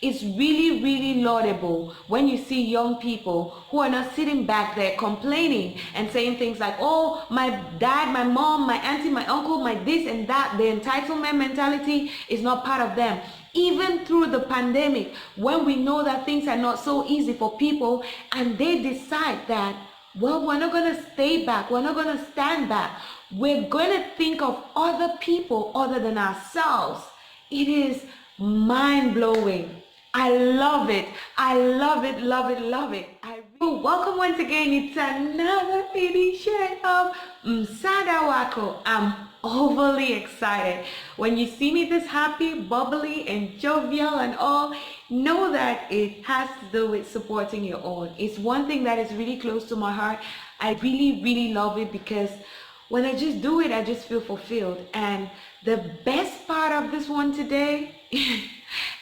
It's really, really laudable when you see young people who are not sitting back there complaining and saying things like, oh, my dad, my mom, my auntie, my uncle, my this and that. The entitlement mentality is not part of them. Even through the pandemic, when we know that things are not so easy for people and they decide that, well, we're not going to stay back, we're not going to stand back, we're going to think of other people other than ourselves. It is mind-blowing. I love it. I love it, love it, love it. Welcome once again. It's another edition of Msaada Wako. I'm overly excited. When you see me this happy, bubbly, and jovial and all, know that it has to do with supporting your own. It's one thing that is really close to my heart. I really, really love it because when I just do it, I just feel fulfilled. And the best part of this one today,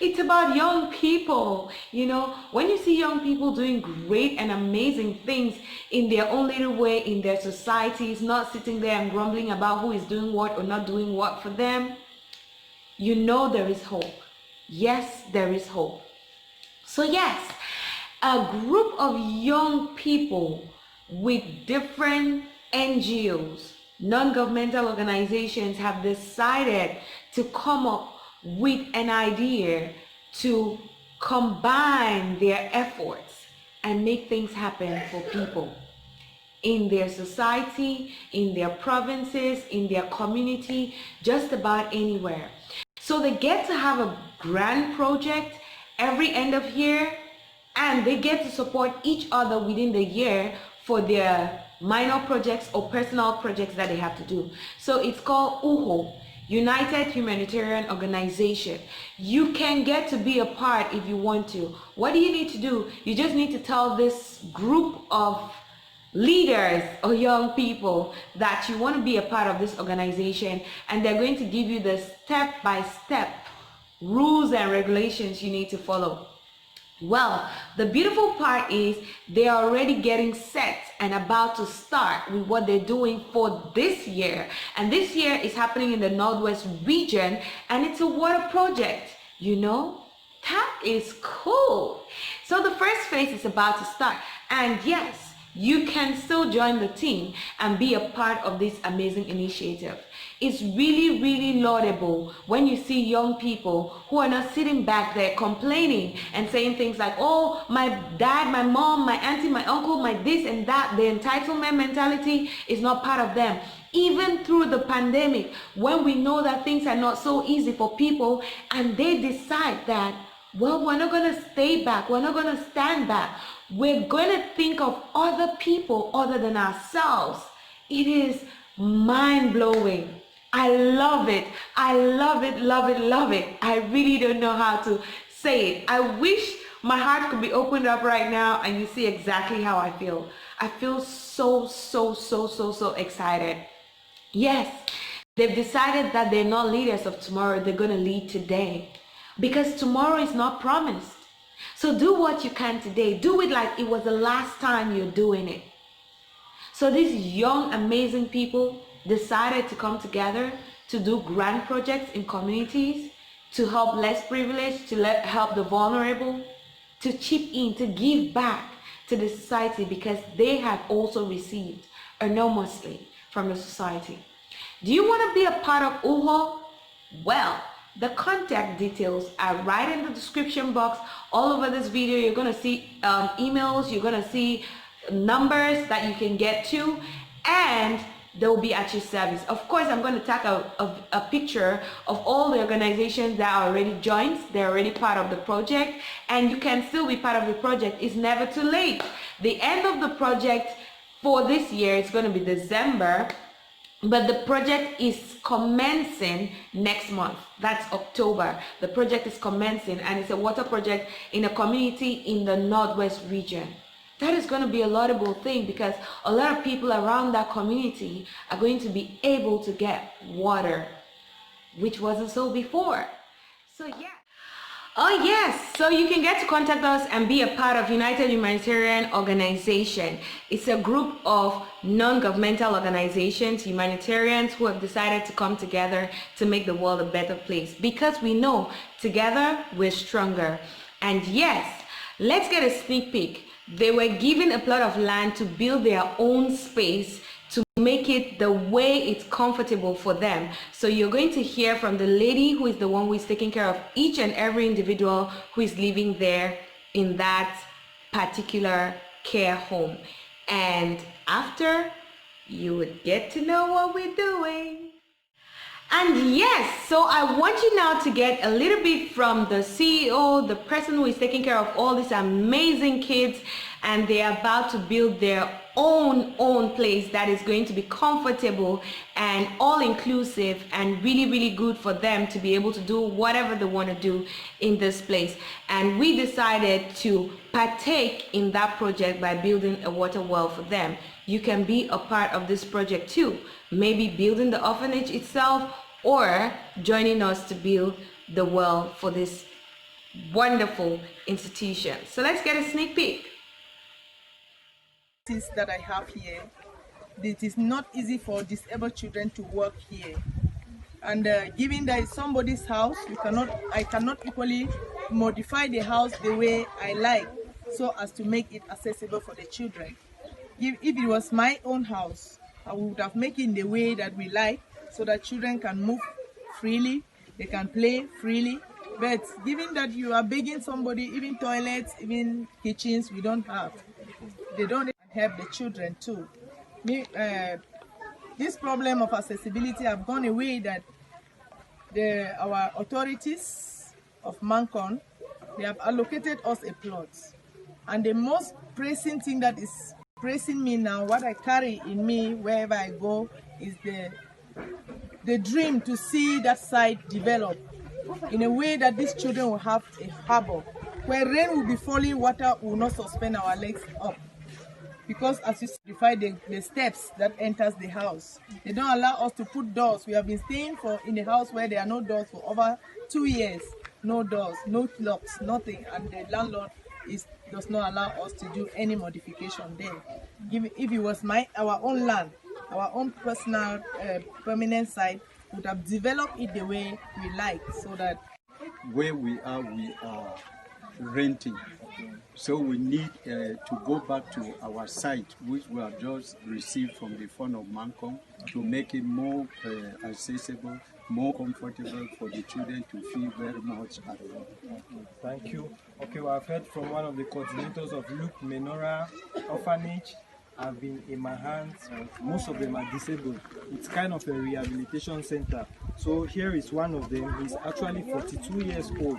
it's about young people. You know, when you see young people doing great and amazing things in their own little way in their societies, not sitting there and grumbling about who is doing what or not doing what for them, you know there is hope. Yes, there is hope. So yes, a group of young people with different NGOs, non-governmental organizations, have decided to come up with an idea to combine their efforts and make things happen for people in their society, in their provinces, in their community, just about anywhere. So they get to have a grand project every end of year, and they get to support each other within the year for their minor projects or personal projects that they have to do. So it's called UHO, United Humanitarian Organization. You can get to be a part if you want to. What do you need to do? You just need to tell this group of leaders or young people that you want to be a part of this organization, and they're going to give you the step-by-step rules and regulations you need to follow. Well, the beautiful part is they are already getting set and about to start with what they're doing for this year. And this year is happening in the Northwest region, and it's a water project. You know, that is cool. So the first phase is about to start. And yes, you can still join the team and be a part of this amazing initiative. It's really, really laudable when you see young people who are not sitting back there complaining and saying things like, oh, my dad, my mom, my auntie, my uncle, my this and that. The entitlement mentality is not part of them. Even through the pandemic, when we know that things are not so easy for people and they decide that, well, we're not going to stay back, we're not going to stand back, we're going to think of other people other than ourselves. It is mind-blowing. I love it. I love it, love it, love it. I really don't know how to say it. I wish my heart could be opened up right now and you see exactly how I feel. I feel so excited. Yes, they've decided that they're not leaders of tomorrow, they're going to lead today. Because tomorrow is not promised. So do what you can today. Do it like it was the last time you're doing it. So these young, amazing people decided to come together to do grand projects in communities, to help less privileged, to help the vulnerable, to chip in, to give back to the society because they have also received enormously from the society. Do you want to be a part of UHO? Well, the contact details are right in the description box. All over this video, you're going to see emails, you're going to see numbers that you can get to, and they will be at your service. Of course, I'm going to tag a picture of all the organizations that are already joined. They're already part of the project, and you can still be part of the project. It's never too late. The end of the project for this year is going to be December, but the project is commencing next month. That's October. The project is commencing, and it's a water project in a community in the Northwest region. That is going to be a laudable thing because a lot of people around that community are going to be able to get water, which wasn't so before. So yeah. Oh yes, so you can get to contact us and be a part of United Humanitarian Organization. It's a group of non-governmental organizations, humanitarians who have decided to come together to make the world a better place. Because we know together we're stronger. And yes, let's get a sneak peek. They were given a plot of land to build their own space to make it the way it's comfortable for them. So you're going to hear from the lady who is the one who is taking care of each and every individual who is living there in that particular care home. And after, you would get to know what we're doing. And yes, so I want you now to get a little bit from the CEO, the person who is taking care of all these amazing kids, and they're about to build their own place that is going to be comfortable and all-inclusive and really good for them to be able to do whatever they want to do in this place. And we decided to partake in that project by building a water well for them. You can be a part of this project too, maybe building the orphanage itself or joining us to build the well for this wonderful institution. So let's get a sneak peek. That I have here, it is not easy for disabled children to work here, and given that it's somebody's house, I cannot equally modify the house the way I like, so as to make it accessible for the children. If it was my own house, I would have made it in the way that we like, so that children can move freely, they can play freely. But given that you are begging somebody, even toilets, even kitchens, we don't have. They don't help the children too. This problem of accessibility have gone away, that our authorities of Mancon, they have allocated us a plot. And the most pressing thing that is pressing me now, what I carry in me wherever I go, is the dream to see that site develop in a way that these children will have a harbor where rain will be falling, water will not suspend our legs up. Because as you simplify the steps that enters the house, they don't allow us to put doors. We have been staying in a house where there are no doors for over 2 years. No doors, no locks, nothing. And the landlord does not allow us to do any modification there. If it was our own land, our own personal permanent site, would have developed it the way we like, so that where we are renting. So we need to go back to our site, which we have just received from the fund of Mancon, to make it more accessible, more comfortable for the children to feel very much at home. Thank you. Okay, well, I've heard from one of the coordinators of Luke Menora Orphanage. Have been in my hands. Most of them are disabled. It's kind of a rehabilitation center. So here is one of them. He's actually 42 years old.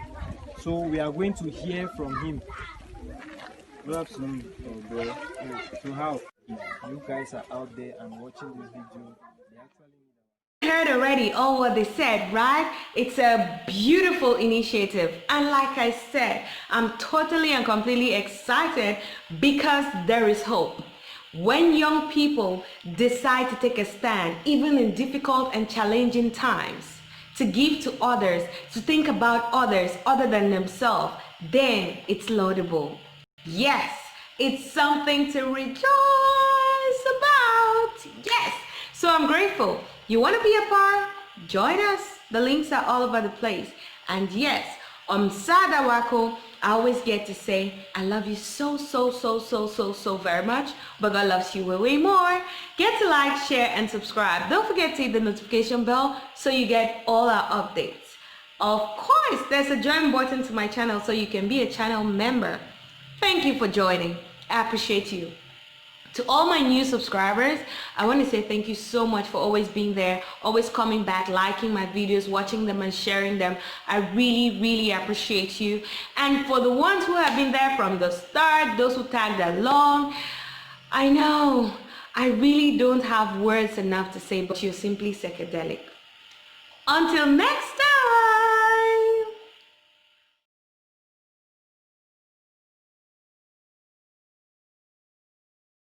So we are going to hear from him. Good afternoon, bro. So how you guys are out there and watching this video, they actually Heard already all what they said, right? It's a beautiful initiative, and like I said, I'm totally and completely excited because there is hope. When young people decide to take a stand, even in difficult and challenging times, to give to others, to think about others other than themselves, then it's laudable. Yes, it's something to rejoice about. Yes. So I'm grateful. You want to be a part? Join us. The links are all over the place. And yes, on Msaada Wako, I always get to say, I love you so very much, but God loves you way more. Get to like, share, and subscribe. Don't forget to hit the notification bell so you get all our updates. Of course, there's a join button to my channel so you can be a channel member. Thank you for joining. I appreciate you. To all my new subscribers, I want to say thank you so much for always being there, always coming back, liking my videos, watching them and sharing them. I really appreciate you. And for the ones who have been there from the start, those who tagged along, I know I really don't have words enough to say, but you're simply psychedelic. Until next